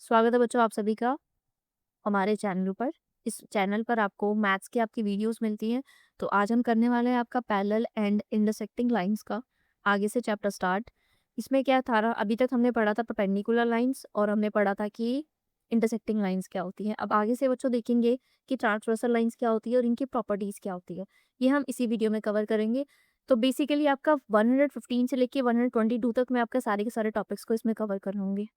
स्वागत है बच्चों आप सभी का हमारे चैनल पर। इस चैनल पर आपको मैथ्स की आपकी वीडियोस मिलती हैं। तो आज हम करने वाले हैं आपका पैरेलल एंड इंटरसेक्टिंग लाइंस का आगे से चैप्टर स्टार्ट। इसमें क्या था अभी तक हमने पढ़ा था परपेंडिकुलर लाइंस और हमने पढ़ा था कि इंटरसेक्टिंग लाइंस क्या होती हैं। अब आगे से बच्चों देखेंगे कि ट्रांसवर्सल लाइंस क्या होती है और इनकी प्रॉपर्टीज़ क्या होती है। ये हम इसी वीडियो में कवर करेंगे। तो बेसिकली आपका 115 से लेके 122 तक मैं आपके सारे के सारे टॉपिक्स को इसमें कवर कर लूँगी।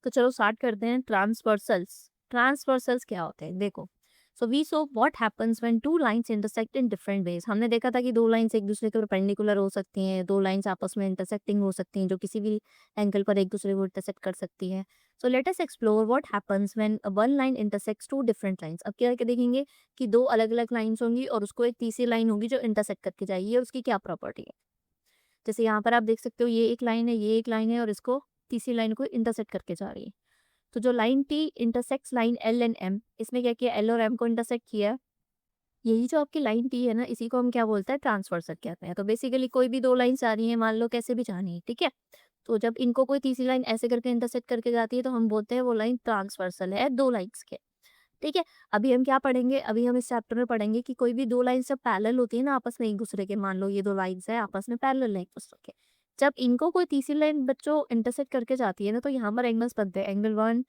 तो चलो स्टार्ट करते हैं। ट्रांसवर्सल्स ट्रांसवर्सल्स क्या होते हैं देखो। So we saw what happens when two lines intersect in different ways. हमने देखा था कि दो लाइंस एक दूसरे के परपेंडिकुलर हो सकती हैं, दो लाइंस आपस में इंटरसेक्टिंग हो सकती हैं जो किसी भी एंगल पर एक दूसरे को इंटरसेक्ट कर सकती हैं। So let us explore what happens when one line intersects two different lines. अब क्या देखेंगे कि दो अलग अलग लाइंस होंगी और उसको एक तीसरी लाइन होगी जो इंटरसेक्ट करके जाएगी और उसकी क्या प्रॉपर्टी है। जैसे यहाँ पर आप देख सकते हो ये एक लाइन है, ये एक लाइन है और इसको तीसरी लाइन को इंटरसेक्ट करके जा रही है। तो जो line T intersects line L and M, इसमें क्या किया, एल और एम को इंटरसेक्ट किया। यही जो आपकी लाइन टी है ना, इसी को हम क्या बोलते हैं, ट्रांसवर्सल कहते हैं। तो बेसिकली कोई भी दो लाइन्स आ रही हैं, मान लो कैसे भी जानी है, ठीक है। तो जब इनको कोई तीसरी लाइन ऐसे करके इंटरसेक्ट करके जाती है तो हम बोलते हैं वो लाइन ट्रांसवर्सल है दो लाइन्स के, ठीक है। अभी हम क्या पढ़ेंगे, अभी हम इस चैप्टर में पढ़ेंगे कि कोई भी दो लाइन जब पैरेलल होती है ना आपस में एक दूसरे के, मान लो ये दो लाइन्स है आपस में पैरेलल है एक दूसरे के, जब इनको कोई तीसरी लाइन बच्चों इंटरसेक्ट करके जाती है ना, तो यहाँ पर एंगल्स बनते हैं, एंगल 1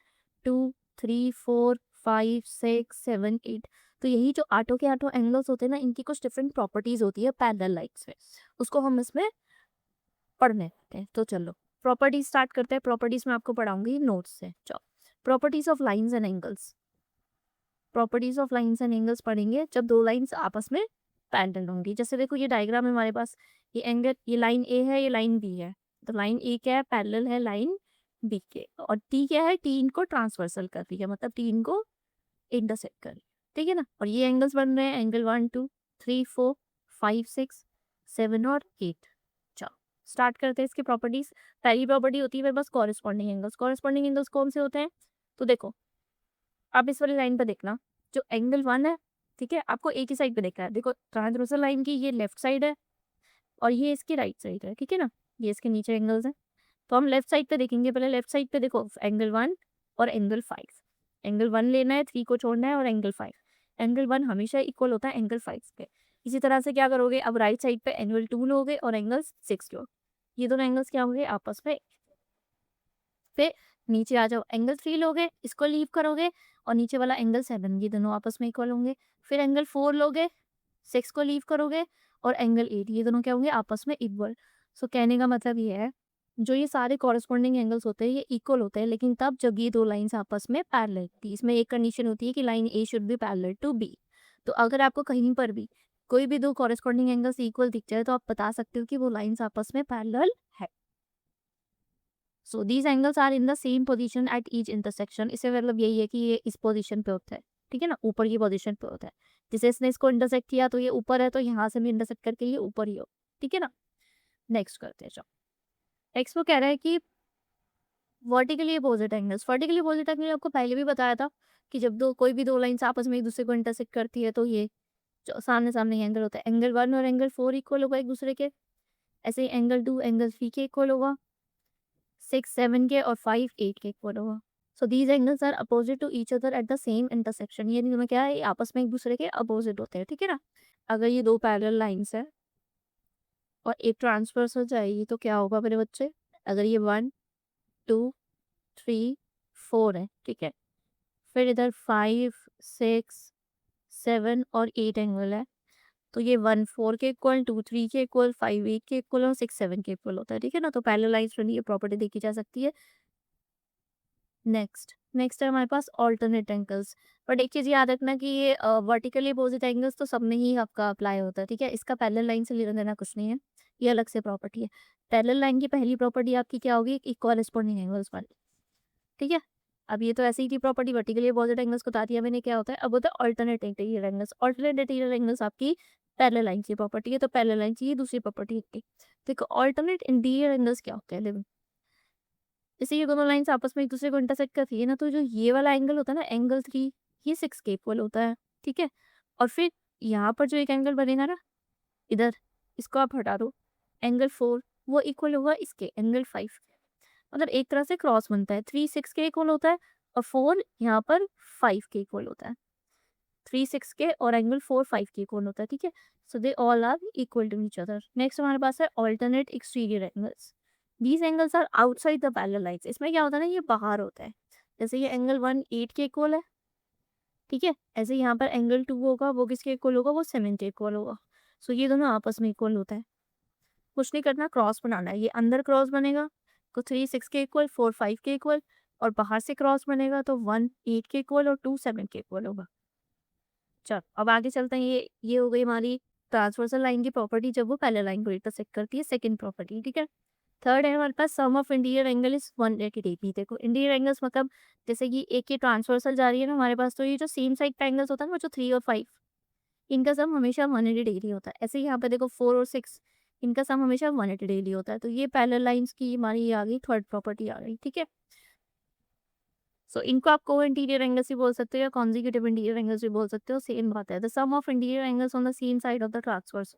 2 3 4 5 6 7 8। तो यही जो आठों के आठों एंगल्स होते हैं ना, इनकी कुछ डिफरेंट प्रॉपर्टीज होती है पैरेलल लाइन्स में, उसको हम इसमें पढ़ने लगते हैं। तो चलो प्रॉपर्टीज स्टार्ट करते हैं। प्रॉपर्टीज में आपको पढ़ाऊंगी नोट्स से। चलो properties of lines and angles. Properties of lines and angles पढ़ेंगे जब दो लाइंस आपस में पैरेलल होंगी। जैसे देखो ये डायग्राम है हमारे पास, ये एंगल, ये लाइन ए है, ये लाइन बी है। तो लाइन ए क्या है, पैरेलल है लाइन बी के, और टी क्या है, टी इनको ट्रांसवर्सल कर रही है, मतलब टी इनको इंटरसेक्ट कर रही है, ठीक है ना। और ये एंगल्स बन रहे हैं एंगल 1 2 3 4 5 6 7 और 8। चलो स्टार्ट करते हैं इसकी प्रॉपर्टीज। पहली प्रॉपर्टी होती है मेरे पास कॉरेस्पॉन्डिंग एंगल्स। कॉरेस्पॉन्डिंग एंगल्स कौन से होते हैं, तो देखो आप इस वाली लाइन पर देखना, जो एंगल 1 है, ठीक है, आपको एक ही साइड पे देखना है। देखो ट्रांसवर्सल लाइन की ये लेफ्ट साइड है और ये इसकी राइट साइड है, ठीक है ना। ये इसके नीचे एंगल्स हैं। तो हम लेफ्ट साइड पे देखेंगे। पहले लेफ्ट साइड पे देखो एंगल 1 और एंगल 5। एंगल 1 लेना है, 3 को छोड़ना है, और एंगल 5। एंगल 1 हमेशा इक्वल होता है एंगल 5 के। इसी तरह से क्या करोगे, अब राइट साइड पे एंगल 2 लोगे और एंगल 6 लोगे। ये दोनों एंगल्स क्या होंगे आपस में। फिर नीचे आ जाओ, एंगल 3 लोगे, इसको लीव करोगे, और नीचे वाला एंगल 7, ये दोनों आपस में इक्वल होंगे। फिर एंगल 4 लोगे, 6 को लीव करोगे, और एंगल 8, ये दोनों क्या होंगे आपस में इक्वल। सो कहने का मतलब ये है, जो ये सारे कॉरेस्पॉन्डिंग एंगल्स होते हैं ये इक्वल होते हैं, लेकिन तब जब ये दो लाइंस आपस में पैरेलल थी। इसमें एक कंडीशन होती है कि line A should be parallel to B. तो अगर आपको कहीं पर भी कोई भी दो कॉरेस्पॉन्डिंग एंगल्स इक्वल दिख जाए तो आप बता सकते हो कि वो लाइंस आपस में पैरेलल है। So these angles are in the same position at each intersection. इससे मतलब यही है कि ये इस पोजीशन पे होता है, ठीक है ना, ऊपर की पोजीशन पे होता है। जैसे इसने इसको इंटरसेक्ट किया तो ये ऊपर है, तो यहाँ से भी इंटरसेक्ट करके ये ऊपर ही हो, ठीक है ना। नेक्स्ट करते हैं। चलो नेक्स्ट वो कह रहा है कि vertically opposite angles. Vertically opposite angle आपको पहले भी बताया था कि जब दो कोई भी दो लाइंस आपस में एक दूसरे को इंटरसेक्ट करती है तो ये जो सामने सामने एंगल होता है, एंगल 1 और एंगल 4 इक्वल होगा एक दूसरे के। ऐसे ही एंगल 2 एंगल 3 के इक्वल होगा, 6 7 के, और 5 8 के इक्वल होगा। So these angles are opposite to each other at the same intersection. ये दोनों क्या है, ये आपस में एक दूसरे के अपोजिट होते हैं, ठीक है ना। अगर ये दो पैरेलल लाइंस है और एक ट्रांसवर्स हो जाएगी तो क्या होगा मेरे बच्चे, अगर ये 1 2 3 4 है, ठीक है, फिर इधर 5 6 7 और 8 एंगल है, तो ये 1 4 के इक्वल, 2 3 के इक्वल, 5 8 के इक्वल, और 6 7 के इक्वल होता है, ठीक है ना। तो पैरेलल लाइंस में ये प्रॉपर्टी देखी जा सकती है। नेक्स्ट है हमारे पास ऑल्टरनेट एंगल्स। बट एक चीज़ याद रखना कि ये वर्टिकली अपोजिट एंगल्स तो सब में ही आपका अप्लाई होता है, ठीक है। इसका पैरेलल लाइन से लेना देना कुछ नहीं है, ये अलग से प्रॉपर्टी है। पैरेलल लाइन की पहली प्रॉपर्टी आपकी क्या होगी, इक्वल एंगल्स वाली, ठीक है। अब ये तो ऐसे ही थी प्रॉपर्टी, वर्टिकली अपोजिट एंगल्स को बता दिया मैंने क्या होता है। अब होता है alternate interior angles. Alternate interior angles आपकी पैरेलल लाइन की प्रॉपर्टी है, तो पैरेलल लाइन की ये दूसरी प्रॉपर्टी होती है। देखो ऑल्टरनेट इंटीरियर एंगल्स क्या होते हैं, जैसे ये दोनों लाइन्स आपस में एक दूसरे को इंटरसेक्ट करती है ना, तो जो ये वाला एंगल होता है ना एंगल 3, ये 6 के इक्वल होता है, ठीक है। और फिर यहाँ पर जो एक एंगल बनेगा ना इधर, इसको आप हटा दो, एंगल 4, वो इक्वल होगा इसके एंगल 5। मतलब एक तरह से क्रॉस बनता है। 3 6 के इक्वल होता है और 4 यहाँ पर 5 के इक्वल होता है। 3 6 के और एंगल 4 5 के इक्वल होता है, ठीक है। So they all are equal to each other. Next हमारे पास है alternate exterior angles. These angles are outside the parallel lines. इसमें क्या होता है ना, ये बाहर होता है। जैसे ये एंगल 1 8 के इक्वल है, ठीक है। ऐसे यहाँ पर एंगल 2 होगा, वो किसके इक्वल होगा, वो 7 के इक्वल होगा। सो ये दोनों आपस में इक्वल होता है। कुछ नहीं करना, क्रॉस बनाना है। ये अंदर क्रॉस बनेगा तो 3 6 के इक्वल, 4 5 के इक्वल, और बाहर से क्रॉस बनेगा तो 1 8 के इक्वल और 2 7 के इक्वल होगा। चल अब आगे चलते हैं। ये हो गई हमारी ट्रांसवर्सल लाइन की प्रॉपर्टी जब वो पैरेलल लाइन को इंटरसेक्ट करती है, सेकंड प्रॉपर्टी, ठीक है। थर्ड है हमारे पास sum of interior angle is 180 degree. देखो इंटीरियर एंगल्स मतलब जैसे कि एक ये ट्रांसवर्सल जा रही है ना हमारे पास, तो ये जो सेम साइड का एंगल्स होता है ना, वो जो 3 और 5, इनका सम हमेशा 180 डिग्री होता है। ऐसे ही यहाँ पे देखो 4 और 6, इनका सम हमेशा 180 डिग्री होता है। तो ये पैरेलल लाइंस की हमारी ये आ गई, थर्ड प्रॉपर्टी आ गई, ठीक है। सो इनको आप को इंटीरियर एंगल्स भी बोल सकते हो या कॉन्जिक्यूटिव इंटीरियर एंगल्स भी बोल सकते हो, सेम बात है। The sum of interior angles on the same side of the transverse.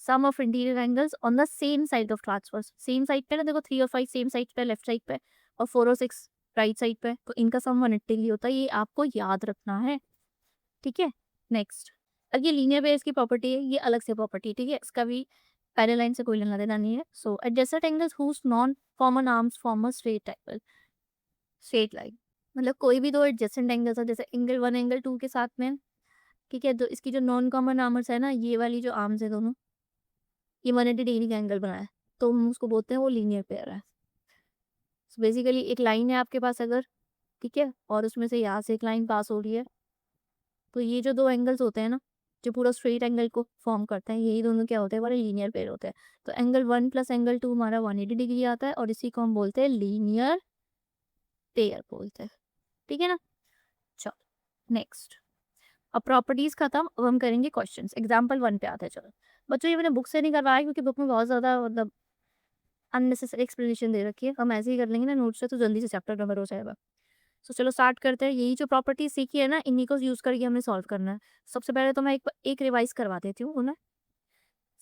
Sum of interior angles on the same side of transverse. Same side पे ना, देखो 3 और 5 सेम साइड पे, लेफ्ट साइड पे, और 4 और 6 राइट साइड पे, तो इनका सम 180 डिग्री होता है। ये आपको याद रखना है, ठीक है। नेक्स्ट, अब ये लीनियर बेस की प्रॉपर्टी है, ये अलग से प्रॉपर्टी, ठीक है। इसका भी पैरेलल लाइन से कोई लेना देना नहीं है। So adjacent angles whose non common arms form a straight angle. Straight line मतलब कोई भी दो एडजेसेंट एंगल्स है, जैसे एंगल 1 एंगल 2 के साथ में, ठीक है। तो इसकी जो नॉन कॉमन आर्म्स है ना, ये वाली जो आर्म्स है दोनों, ये 180 डिग्री का एंगल बनाए, तो हम उसको बोलते हैं वो लीनियर पेयर है। सो बेसिकली एक लाइन है आपके पास अगर, ठीक है, और उसमें से यहाँ से एक लाइन पास हो रही है, तो ये जो दो एंगल्स होते हैं ना, जो पूरा स्ट्रेट एंगल को फॉर्म करते हैं, यही दोनों क्या होते हैं, हमारे लीनियर पेयर होते हैं। तो एंगल 1 प्लस एंगल 2 हमारा 180 डिग्री आता है, और इसी को हम बोलते हैं लीनियर पेयर बोलते हैं, ठीक है ना। चलो नेक्स्ट, अब प्रॉपर्टीज खत्म, अब हम करेंगे क्वेश्चंस। एग्जांपल 1 पे आते हैं। चलो बच्चों, ये मैंने बुक से नहीं करवाया क्योंकि बुक में बहुत ज़्यादा मतलब अननेसेसरी एक्सप्लेनेशन दे रखी है। हम ऐसे ही कर लेंगे ना नोट से, तो जल्दी से चैप्टर कवर हो जाएगा। सो चलो स्टार्ट करते हैं। यही जो प्रॉपर्टी सीखी है ना, इन्हीं को यूज़ करके हमें सॉल्व करना है। सबसे पहले तो मैं एक रिवाइज करवा देती हूँ उन्हें।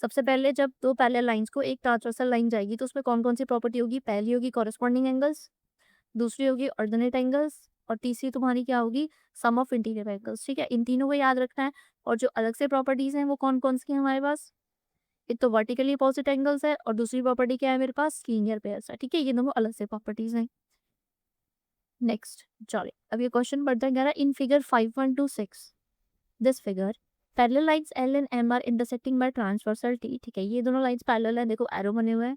सबसे पहले जब दो पैरेलल लाइंस को एक ट्रांसवर्सल लाइन जाएगी, तो उसमें कौन कौन सी प्रॉपर्टी होगी। पहली होगी कॉरेस्पॉन्डिंग एंगल्स, दूसरी होगी ऑर्डिनेट एंगल्स, और तीसरी तुम्हारी क्या होगी, सम ऑफ इंटीरियर एंगल्स, ठीक है। इन तीनों को याद रखना है। और जो अलग से प्रॉपर्टीज हैं वो कौन कौन सी हैं हमारे पास, एक तो वर्टिकली अपोजिट एंगल्स है, और दूसरी प्रॉपर्टी क्या है मेरे पास, लीनियर पेयर्स है, ठीक है। ये दोनों अलग से प्रॉपर्टीज हैं। नेक्स्ट चलिए, अब ये क्वेश्चन बढ़ता है, कह रहा है in figure 5126 this figure parallel lines L and M are intersecting by transversal T, ठीक है। ये दोनों लाइंस पैरेलल है, देखो एरो बने हुए हैं,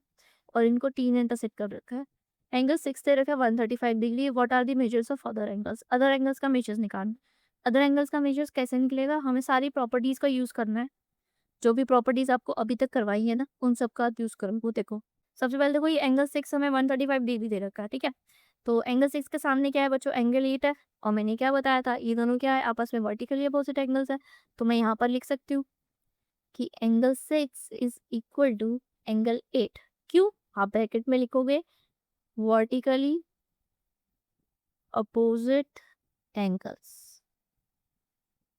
और इनको T ने इंटरसेक्ट कर रखा है। एंगल 6 दे रखा है 135 degree. What are the measures of other angles. Other angles का मेजर्स निकालना। अदर एंगल्स का मेजर्स कैसे निकलेगा, हमें सारी प्रॉपर्टीज का यूज करना है। जो भी प्रॉपर्टीज आपको अभी तक करवाई है ना, उन सब का यूज करो। वो देखो, सबसे पहले देखो, ये एंगल 6 हमें 135 डिग्री दे रखा है, ठीक है। तो एंगल 6 के सामने क्या है बच्चों, एंगल 8 है। और मैंने क्या बताया था, ये दोनों क्या है, आपस में वर्टिकली अपोजिट एंगल्स है। तो मैं यहाँ पर लिख सकती हूँ कि angle 6 is equal to angle 8। क्यों, आप ब्रैकेट में लिखोगे वर्टिकली अपोजिट एंगल्स,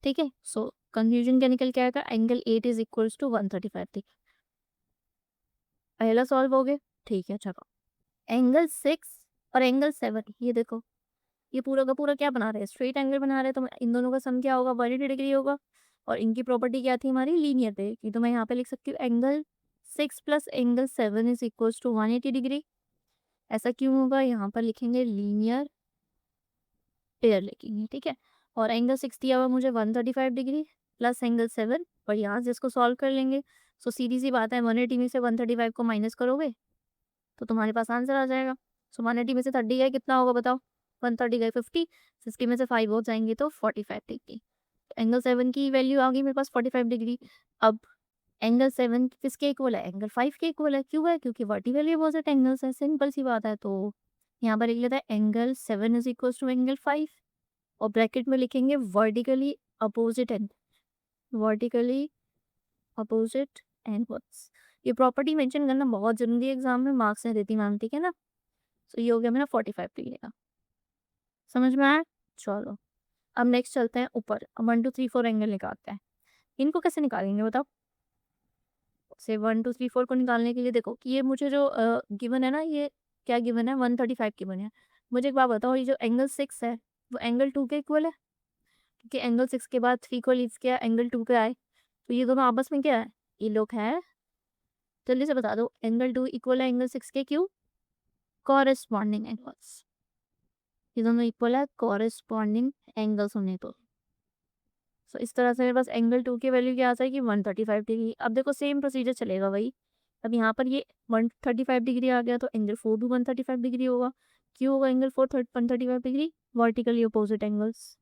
ठीक है। सो कंफ्यूजन क्या निकल के आएगा, एंगल 8 इज इक्वल्स टू 135, ठीक है। पहला सॉल्व हो गया, ठीक है। चलो एंगल 6 और एंगल 7, ये देखो, ये पूरा का पूरा क्या बना रहे हैं, स्ट्रेट एंगल बना रहे हैं। तो इन दोनों का सम क्या होगा, 180 डिग्री होगा। और इनकी प्रॉपर्टी क्या थी हमारी, लीनियर पे की। तो मैं यहाँ पे लिख सकती हूँ angle 6 plus angle 7 is equals to 180 degree. ऐसा क्यों होगा, यहाँ पर लिखेंगे लीनियर पेयर लिखेंगे, ठीक है। और एंगल 6 दिया हुआ मुझे 135 डिग्री प्लस एंगल 7, और यहाँ से इसको सॉल्व कर लेंगे। सो सीधी सी बात है, 180 में से 135 को माइनस करोगे तो तुम्हारे पास आंसर आ जाएगा। सो 180 में से 30 गए, कितना होगा बताओ, 130 गए 50, 60 में से 5 हो जाएंगे तो 45 डिग्री। एंगल 7 की वैल्यू आ गई मेरे पास 45 डिग्री। अब एंगल 7 किसके इक्वल है, एंगल 5 के इक्वल है। क्यों है, क्योंकि वर्टिकली अपोजिट एंगल्स है, सिंपल सी बात है। तो यहाँ पर लिख लेता है angle 7 is equal to angle 5, और ब्रैकेट में लिखेंगे vertically opposite angle, vertically opposite angles. ये प्रॉपर्टी मेंशन करना बहुत जरूरी है, एग्जाम में मार्क्स नहीं देती मैम, ठीक है ना। तो ये हो गया मेरा 45 डिग्री का, समझ में आया। चलो अब नेक्स्ट चलते हैं ऊपर, 1 2 3 4 एंगल निकालते हैं। इनको कैसे निकालेंगे बताओ। से 1 2 3 4 को निकालने के लिए देखो कि ये मुझे जो गिवन है ना, ये क्या गिवन है, 135 गिवन है। मुझे एक बात बताओ, ये जो एंगल 6 है वो एंगल 2 के इक्वल है? क्योंकि एंगल 6 के बाद 3 को लीव किया, एंगल 2 पे आए, तो ये दोनों आपस में क्या है, ये लोग हैं। जल्दी से बता दो, एंगल 2 इक्वल है एंगल 6 के, क्यों? कॉरेस्पॉन्डिंग एंगल्स, ये दोनों इक्वल है कॉरेस्पॉन्डिंग एंगल्स होने पर। सो इस तरह से मेरे पास एंगल 2 की वैल्यू क्या आ जाएगी, 135 डिग्री। अब देखो सेम प्रोसीजर चलेगा वही। अब यहाँ पर ये 135 डिग्री आ गया, तो एंगल 4 भी 135 डिग्री होगा। क्यों होगा angle 4 135 degree? Vertically opposite angles,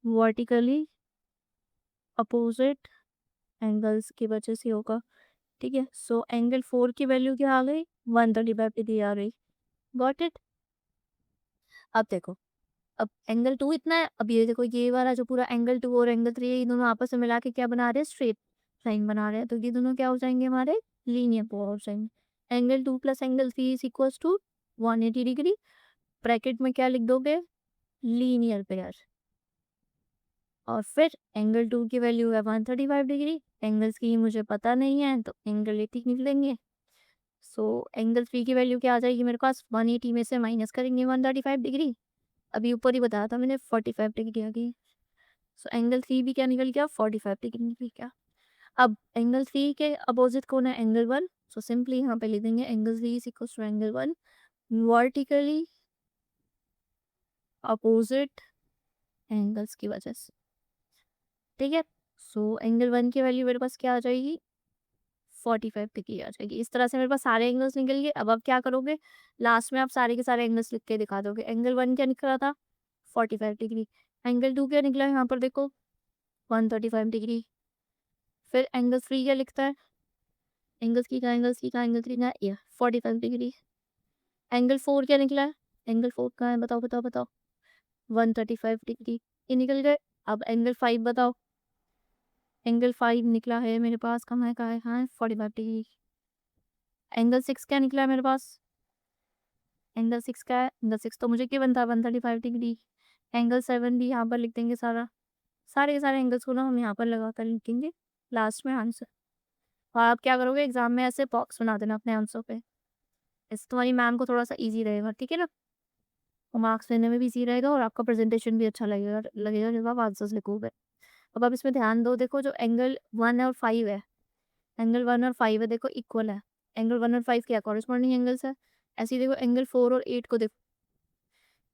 vertically opposite angles की वजह से होगा। ठीक है, सो एंगल 4 की वैल्यू क्या आ गई, 135 डिग्री आ गई। Got it? अब देखो, अब एंगल 2 इतना है, अब ये देखो ये वाला जो पूरा एंगल 2 और एंगल 3 ये दोनों आपस में मिला के क्या बना रहे हैं, स्ट्रेट लाइन बना रहे हैं। तो ये दोनों क्या हो जाएंगे, हमारे लीनियर पेयर हो जाएंगे। Angle 2 plus angle 3 is equal to 180 degree. Bracket में क्या लिख दोगे, लीनियर पेयर। और फिर एंगल 2 की वैल्यू है 135 डिग्री, एंगल्स की मुझे पता नहीं है तो एंगल 80 निकलेंगे। सो एंगल 3 की वैल्यू क्या आ जाएगी मेरे पास, 180 में से माइनस करेंगे 135 डिग्री। अभी ऊपर ही बताया था मैंने 45 डिग्री आ गई। सो एंगल 3 भी क्या निकल गया, 45 डिग्री निकल गया। अब एंगल 3 के अपोजिट कौन है, एंगल 1। सो सिंपली यहाँ पे लिख देंगे angle 3 is equal to angle 1 vertically opposite angles की वजह से। ठीक है, सो एंगल 1 की वैल्यू मेरे पास क्या आ जाएगी, 45 डिग्री आ जाएगी। इस तरह से मेरे पास सारे एंगल्स निकल गए। अब आप क्या करोगे, लास्ट में आप सारे के सारे एंगल्स लिख के दिखा दोगे। एंगल 1 क्या निकला था, 45 डिग्री। एंगल 2 क्या निकला यहाँ पर देखो, 135 डिग्री। फिर एंगल 3 क्या लिखता है, एंगल 3 का एंगल 3 का एंगल 3 का ये 45 डिग्री। एंगल 4 क्या निकला है, एंगल 4 कहाँ है, बताओ बताओ बताओ, 135 डिग्री। ये निकल गए। अब एंगल 5 बताओ, एंगल 5 निकला है मेरे पास, कहाँ है, हाँ 45 डिग्री। एंगल 6 क्या निकला है मेरे पास, एंगल 6 का है, एंगल 6 तो मुझे क्या बनता है, 135 डिग्री। एंगल 7 भी यहाँ पर लिख देंगे सारा, सारे के सारे एंगल्स को ना हम यहाँ पर लगा कर लिखेंगे लास्ट में आंसर। और आप क्या करोगे, एग्जाम में ऐसे बॉक्स बना देना अपने आंसर पे, इससे तुम्हारी मैम को थोड़ा सा ईजी रहेगा। ठीक है ना, और मार्क्स लेने में भी ईजी रहेगा और आपका प्रेजेंटेशन भी अच्छा लगेगा लगेगा जब आप आंसर्स लिखोगे। अब आप इसमें ध्यान दो, देखो जो एंगल 1 और 5 है, एंगल 1 और 5 है देखो इक्वल है। एंगल 1 और 5 क्या कॉरेस्पॉन्डिंग एंगल्स है। ऐसे ही देखो एंगल 4 और 8 को देखो,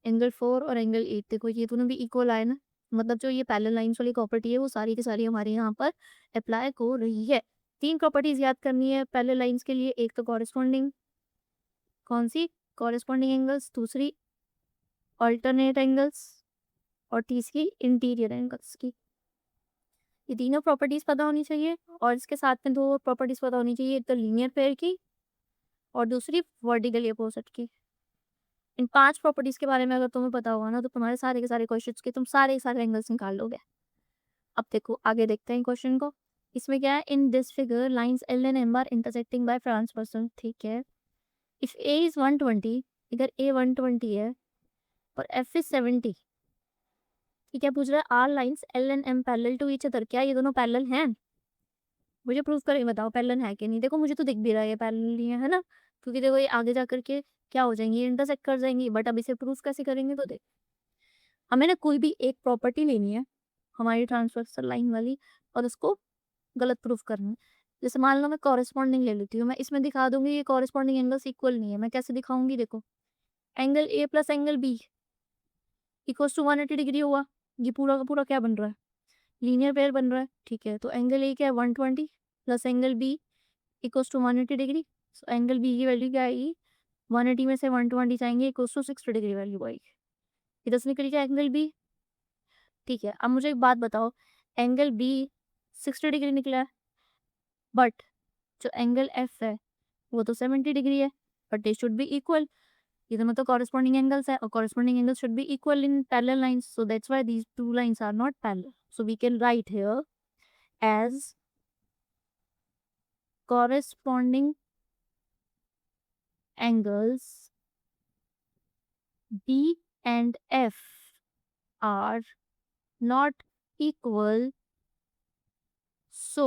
एंगल 4 और एंगल 8 देखो ये दोनों भी इक्वल आए ना। मतलब जो ये पैरेलल लाइंस वाली प्रॉपर्टी है वो सारी की सारी हमारे यहाँ पर अप्लाई हो रही है। 3 प्रॉपर्टीज याद करनी है पैरेलल लाइंस के लिए, एक तो कॉरेस्पॉन्डिंग, कौन सी, कॉरेस्पॉन्डिंग एंगल्स, दूसरी अल्टरनेट एंगल्स, और तीसरी इंटीरियर एंगल्स की। ये तीनों प्रॉपर्टीज पता होनी चाहिए। और इसके साथ में दो प्रॉपर्टीज पता होनी चाहिए, एक तो लीनियर पेयर की और दूसरी वर्टिकली अपोजिट की। इन 5 प्रॉपर्टीज के बारे में अगर तुम्हें पता होगा ना तो तुम्हारे सारे के सारे क्वेश्चंस के तुम सारे के सारे एंगल्स निकाल लोगे। अब देखो आगे देखते हैं क्वेश्चन को। इसमें क्या है, in this figure lines L and M are intersecting by transversal. ठीक है, इफ ए इज 120, इधर ए 120 है और एफ इज 70। ठीक है, पूछ रहा है are lines L and M parallel to each other, क्या ये दोनों पैरेलल हैं? मुझे प्रूफ करके बताओ पैरेलल है कि नहीं। देखो मुझे तो दिख भी रहा है ये पैरेलल ही है ना, क्योंकि देखो ये आगे जा करके क्या हो जाएंगी, इंटरसेक्ट कर जाएंगी। बट अब इसे प्रूफ कैसे करेंगे, तो देख हमें ना कोई भी एक प्रॉपर्टी लेनी है हमारी ट्रांसवर्सल लाइन वाली और उसको गलत प्रूफ करना है। जैसे मान लो मैं कॉरेस्पॉन्डिंग ले लेती हूँ, मैं इसमें दिखा दूंगी ये कॉरेस्पॉन्डिंग एंगल्स इक्वल नहीं है। मैं कैसे दिखाऊंगी, देखो angle A plus angle B equals to 180 degree हुआ। ये पूरा का पूरा क्या बन रहा है, लीनियर पेयर बन रहा है। ठीक है, तो एंगल ए क्या है 120 plus angle B equals to 180 degree. So angle B की वैल्यू क्या आएगी, 180 में से 120 जाएंगे इक्वल्स टू 60 डिग्री वैल्यू आएगी। इधर से निकल गया एंगल बी। ठीक है, अब मुझे एक बात बताओ, एंगल बी 60 डिग्री निकला है, बट जो एंगल एफ है वो तो 70 डिग्री है, but they should be equal. ये दोनों तो कॉरेस्पॉन्डिंग एंगल्स है और corresponding angles should be equal in parallel lines, so that's why these two lines are not parallel. So we can write here as corresponding angles B and F are not equal, so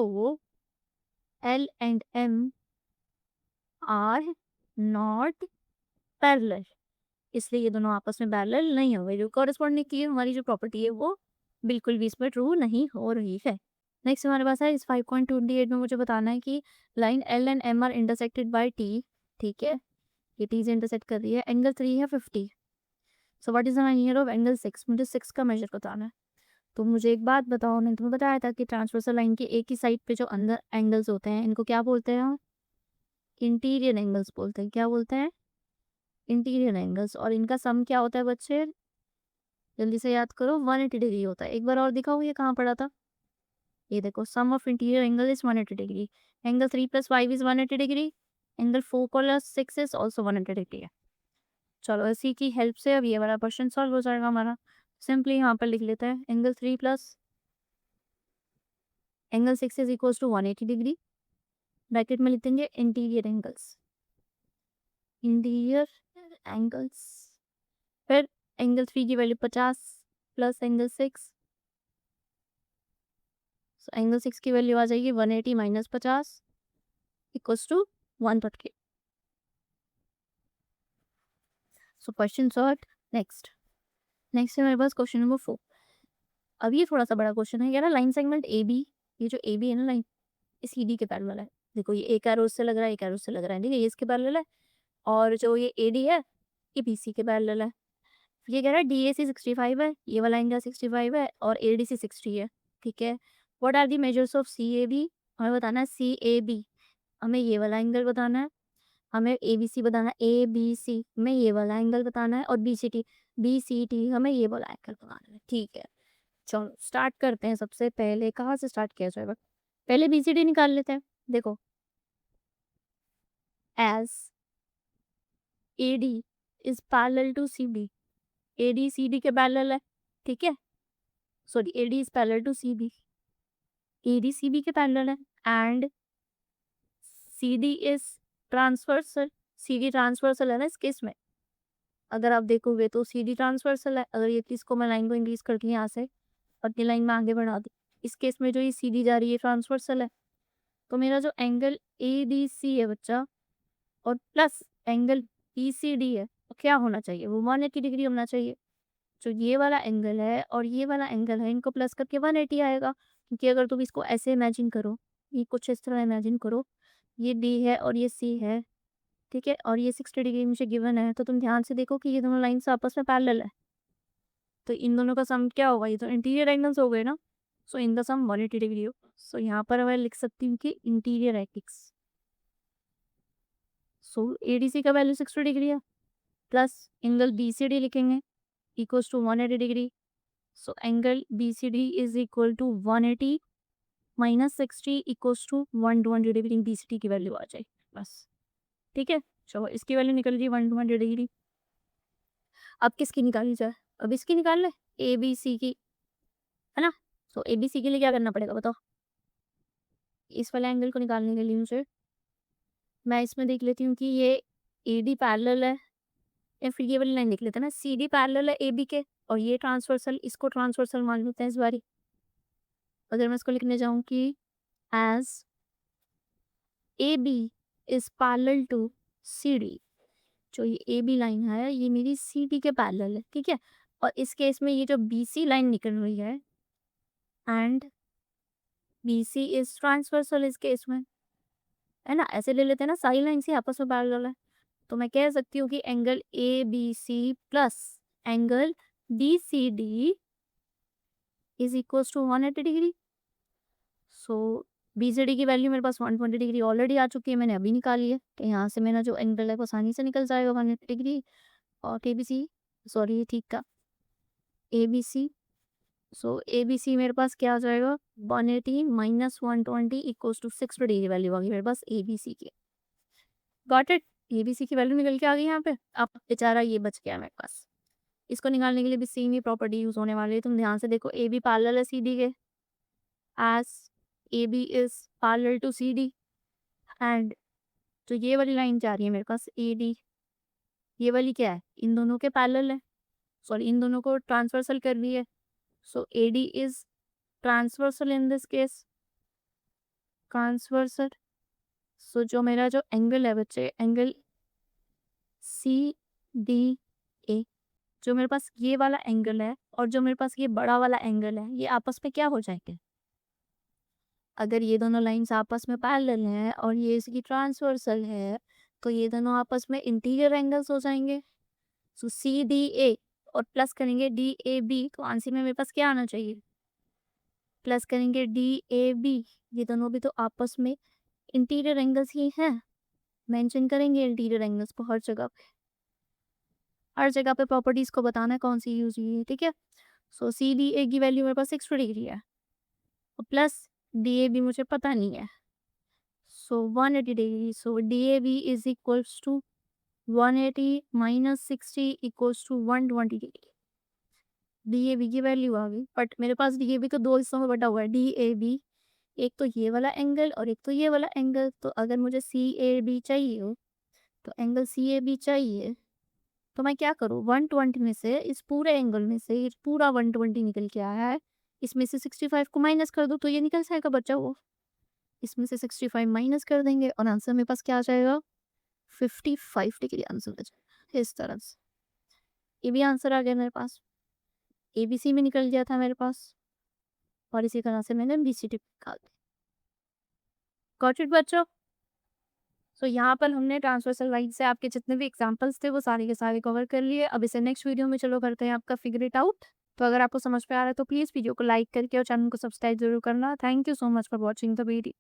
L and M are not parallel, इसलिए ये दोनों आपस में parallel नहीं होंगे। जो corresponding की हमारी जो प्रॉपर्टी है वो बिल्कुल भी इसमें ट्रू नहीं हो रही है। नेक्स्ट हमारे पास है इस 5.28 में मुझे बताना है कि line L and M are intersected by T, ठीक है, ये टी से इंटरसेक्ट कर रही है, एंगल 3 है 50। So what is the line of angle 6, मुझे 6 का मेजर बताना है। तो मुझे एक बात बताओ, मैंने तुम्हें बताया था कि ट्रांसवर्सल लाइन के एक ही साइड पे जो अंदर एंगल्स होते हैं इनको क्या बोलते हैं? इंटीरियर एंगल्स बोलते हैं। क्या बोलते हैं? Interior angles. और इनका सम क्या होता है बच्चे? जल्दी से याद करो, 180 डिग्री होता है। एक बार और दिखाओ ये कहाँ पड़ा था? ये देखो, sum of interior angle is 180 degree. Angle 3 + 5 is 180 degree. Angle 4 + 6 is also 180 degree है। चलो इसी की हेल्प से अब ये वाला क्वेश्चन सॉल्व हो जाएगा हमारा। सिंपली यहाँ पर लिख लेते हैं angle 3 + angle 6 is equal to 180 degree. Bracket में लिख देंगे इंटीरियर एंगल्स, इंटीरियर एंगल्स। फिर एंगल 3 की value 50 plus angle 6, so angle 6 की वैल्यू आ जाएगी 180 - 50 equals to 130। So question solve. Next है मेरे पास क्वेश्चन नंबर 4। अब ये थोड़ा सा बड़ा क्वेश्चन है, कह रहा लाइन सेगमेंट ए बी, ये जो ए बी है ना लाइन, ये सी डी के पैरेलल है। देखो ये एक एरो से लग रहा है, एक एरो से लग रहा है, ठीक है, ये इसके पैरेलल है। और जो ये ए डी है ये बी सी के पैरेलल है। ये कह रहा है डी ए सी 65 है, ये वाला एंगल 65 है और ए डी सी 60 है, ठीक है। What are the measures of C A B? हमें बताना है सी ए बी, हमें ये वाला एंगल बताना है। हमें ए बी सी बताना है, ए बी सी हमें ये वाला एंगल बताना है। और बी सी टी हमें ये वाला एंगल बताना है, ठीक है। चलो स्टार्ट करते हैं। सबसे पहले कहाँ से स्टार्ट किया जाएगा? पहले बी सी डी निकाल लेते हैं। देखो, as A D is parallel to C D, A D C D के पैरेलल है, ठीक है। Sorry, A D is parallel to C B, A D C B के पैरेलल है। And C D is transversal, C D transversal है ना इस case में। अगर आप देखोगे तो सी डी ट्रांसवर्सल है। अगर ये चीज़ को मैं लाइन को इंक्रीज करती हूँ यहाँ से और ये लाइन में आगे बढ़ा दी, इस केस में जो ये सी डी जा रही है ट्रांसवर्सल है। तो मेरा जो एंगल ए डी सी है बच्चा और plus angle B C D है, तो क्या होना चाहिए? वो 180 डिग्री होना चाहिए। जो ये वाला एंगल है और ये वाला एंगल है, इनको प्लस करके 180 आएगा। क्योंकि अगर तुम इसको ऐसे इमेजिन करो, ये कुछ इस तरह इमेजिन करो, ये डी है और ये सी है, ठीक है, और ये 60 डिग्री मुझे गिवन है, तो तुम ध्यान से देखो कि ये दोनों लाइन्स आपस में पैरेलल है। तो इन दोनों का सम क्या होगा? ये तो इंटीरियर एंगल्स हो गए ना। सो इन द सम 180 डिग्री हो। सो यहाँ पर मैं लिख सकती हूँ कि interior angles, so A D C का वैल्यू 60 डिग्री है, plus angle B C D लिखेंगे equals to 180 degree. So angle B C D is equal to 180 - 60 equals to 120 degree. B C D की वैल्यू आ जाए बस, ठीक है। चलो इसकी वैल्यू निकल गई 120 डिग्री। अब किसकी निकाली जाए? अब इसकी निकाल ले, ए बी सी की, है ना। सो ए बी सी के लिए क्या करना पड़ेगा बताओ? इस वाले एंगल को निकालने के लिए मुझे, मैं इसमें देख लेती हूँ कि ये ए डी पैरेलल है, या फिर ये वाली लाइन देख लेते हैं ना, सी डी पैरेलल है ए बी के और ये ट्रांसवर्सल, इसको ट्रांसवर्सल मान लेते हैं इस बारी। अगर मैं इसको लिखने जाऊँ कि as A B is parallel to C D, जो ये ए बी लाइन है ये मेरी सी डी के पैरेलल है, ठीक है। और इस केस में ये जो बी सी लाइन निकल रही है and B C is transversal इस केस में, है ना। ऐसे ले लेते हैं ना, सारी लाइन से आपस में पैरेलल है। तो मैं कह सकती हूँ कि angle A B C plus angle B C D is equals to 180 degree. So B C D की वैल्यू मेरे पास 120 डिग्री ऑलरेडी आ चुकी है, मैंने अभी निकाली है। तो यहाँ से मेरा जो एंगल है वो आसानी से निकल जाएगा 180 डिग्री। और ए बी सी, सॉरी ये ठीक था, ए बी सी। सो ए बी सी मेरे पास क्या आ जाएगा? 180 - 120 इक्वल्स टू 60 डिग्री वैल्यू आ गई मेरे पास ए बी सी की। Got it? A B C की वैल्यू निकल के आ गई यहाँ पे। अब बेचारा ये बच गया मेरे पास। इसको निकालने के लिए भी सेम ही प्रॉपर्टी यूज होने वाली है। तुम ध्यान से देखो, ए बी पैरेलल है सी डी के, as A B is parallel to C D. And जो ये वाली लाइन जा रही है मेरे पास ए डी, ये वाली क्या है? इन दोनों के पैरेलल है, सॉरी इन दोनों को ट्रांसवर्सल कर रही है। So A D is transversal in this case, transversal. So जो मेरा जो एंगल है बच्चे, एंगल सी डी ए, जो मेरे पास ये वाला एंगल है और जो मेरे पास ये बड़ा वाला एंगल है, ये आपस में क्या हो जाएंगे? अगर ये दोनों लाइन्स आपस में पैरेलल हैं और ये इसकी ट्रांसवर्सल है, तो ये दोनों आपस में इंटीरियर एंगल्स हो जाएंगे। सो सी डी ए और प्लस करेंगे डी ए बी, तो आंसर में मेरे पास क्या आना चाहिए? प्लस करेंगे डी ए बी, ये दोनों भी तो आपस में इंटीरियर एंगल्स ही हैं। मेंशन करेंगे इंटीरियर एंगल्स को हर जगह पे, हर जगह पे प्रॉपर्टीज को बताना है कौन सी यूज हुई है, ठीक है। सो सी डी ए की वैल्यू मेरे पास 60 डिग्री है और प्लस डी ए बी मुझे पता नहीं है, so 180 degree. So D A B is equals to 180 minus 60 equals to 120 degree. D A B की वैल्यू आ गई, बट मेरे पास डी ए बी को दो हिस्सों में बटा हुआ है। डी ए बी एक तो ये वाला एंगल और एक तो ये वाला एंगल, तो अगर मुझे सी ए बी चाहिए हो, तो एंगल सी ए बी चाहिए, तो मैं क्या करूँ? 120 में से, इस पूरे एंगल में से ये पूरा 120 निकल के आया है, इसमें से 65 को माइनस कर दो तो ये निकल जाएगा बचा हुआ। इसमें से 65 माइनस कर देंगे और आंसर मेरे पास क्या आ जाएगा? 55 डिग्री आंसर आ जाएगा इस तरह से। ये भी आंसर आ गया मेरे पास, ए बी सी में निकल गया था मेरे पास, और इसी तरह से मैंने बी सी डी निकाल दी। गॉट इट बच्चों? सो यहाँ पर हमने ट्रांसवर्सल लाइन से आपके जितने भी एग्जांपल्स थे वो सारे के सारे कवर कर लिए। अब इसे नेक्स्ट वीडियो में चलो करते हैं आपका फिगर इट आउट। तो अगर आपको समझ में आ रहा है तो प्लीज़ वीडियो को लाइक करके और चैनल को सब्सक्राइब जरूर करना। Thank you so much for watching the video.